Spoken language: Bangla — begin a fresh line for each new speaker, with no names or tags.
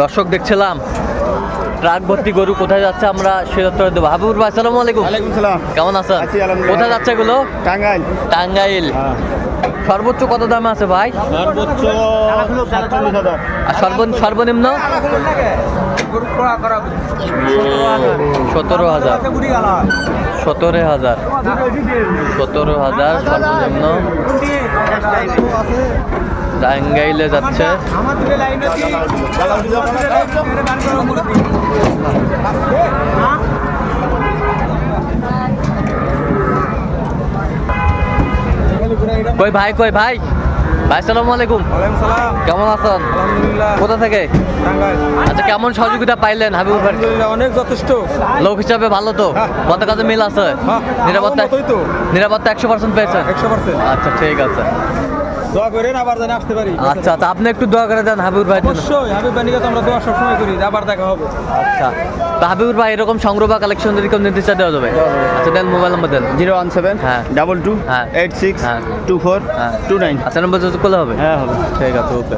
দর্শক দেখছিলাম ট্রাক ভর্তি গরু কোথায় যাচ্ছে আমরা সে উত্তর দেবো। হাবিবুর ভাই আসসালামু আলাইকুম।
ওয়ালাইকুম সালাম।
কেমন আছেন?
আছি আলহামদুলিল্লাহ।
কোথায় যাচ্ছে এগুলো?
টাঙ্গাইল।
টাঙ্গাইল। সর্বোচ্চ কত দামে আছে ভাই?
সর্বোচ্চ 47,000।
আর সর্বনিম্ন 17,000 সর্বনিম্ন। টাঙ্গাইলে যাচ্ছে। কই ভাই ভাই আসসালামু আলাইকুম। কেমন আছেন? কোথা থেকে? আচ্ছা, কেমন সহযোগিতা পাইলেন হাবিবুর ভাই?
অনেক যথেষ্ট
লোক হিসাবে ভালো তো? কত কাজে মিল আছে? নিরাপত্তা 100% পেয়েছেন?
100%।
আচ্ছা ঠিক আছে।
দোয়া করেন আবার যেন আসতে পারি।
আচ্ছা আপনি একটু দোয়া করে দেন হাবিবুর ভাইয়ের জন্য।
অবশ্যই হাবিব ভাই নিয়ে তো আমরা দোয়া সবসময় করি, আবার দেখা হবে।
আচ্ছা, তো হাবিবুর ভাই এরকম সংগ্রহ বা কালেকশন যদি কেউ নির্দিষ্ট দেওয়া যাবে? আচ্ছা দেন, মোবাইল নাম্বার দেন।
017
হ্যাঁ
22
হ্যাঁ
86
হ্যাঁ
24
হ্যাঁ
29।
আচ্ছা, নম্বর যোগাযোগ করলে হবে?
হ্যাঁ হবে।
ঠিক আছে, ওকে।